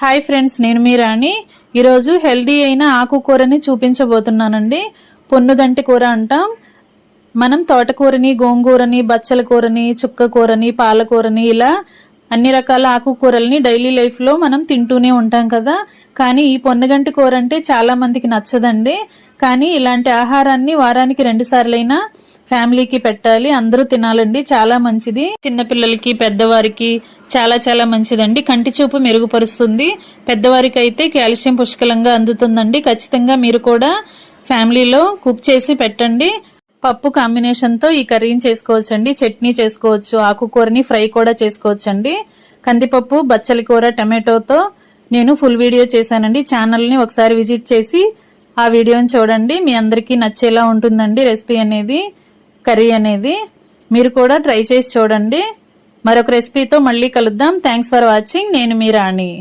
Hi friends, నేను మీ రాణి. ఈరోజు healthy అయిన ఆకుకూరని చూపించబోతున్నానండి. పొన్నుగంటి కూర అంటాం. మనం తోటకూరని, గోంగూరని, బచ్చల కూరని, చుక్క కూరని, పాలకూరని ఇలా అన్ని రకాల ఆకుకూరల్ని డైలీ లైఫ్లో మనం తింటూనే ఉంటాం కదా. కానీ ఈ పొన్నుగంటి కూర అంటే చాలా మందికి నచ్చదండి. కానీ ఇలాంటి ఆహారాన్ని వారానికి 2 సార్లైనా ఫ్యామిలీకి పెట్టాలి, అందరూ తినాలండి. చాలా మంచిది, చిన్నపిల్లలకి పెద్దవారికి చాలా చాలా మంచిదండి. కంటి చూపు మెరుగుపరుస్తుంది. పెద్దవారికి అయితే కాల్షియం పుష్కలంగా అందుతుందండి. ఖచ్చితంగా మీరు కూడా ఫ్యామిలీలో కుక్ చేసి పెట్టండి. పప్పు కాంబినేషన్తో ఈ కర్రీని చేసుకోవచ్చండి. చట్నీ చేసుకోవచ్చు, ఆకుకూరని ఫ్రై కూడా చేసుకోవచ్చండి. కందిపప్పు, బచ్చల కూర, టమాటోతో నేను ఫుల్ వీడియో చేశానండి. ఛానల్ని ఒకసారి విజిట్ చేసి ఆ వీడియోని చూడండి. మీ అందరికీ నచ్చేలా ఉంటుందండి రెసిపీ అనేది, కర్రీ అనేది. మీరు కూడా ట్రై చేసి చూడండి. మరొక రెసిపీతో మళ్ళీ కలుద్దాం. Thanks for watching. నేను మీ రాణి.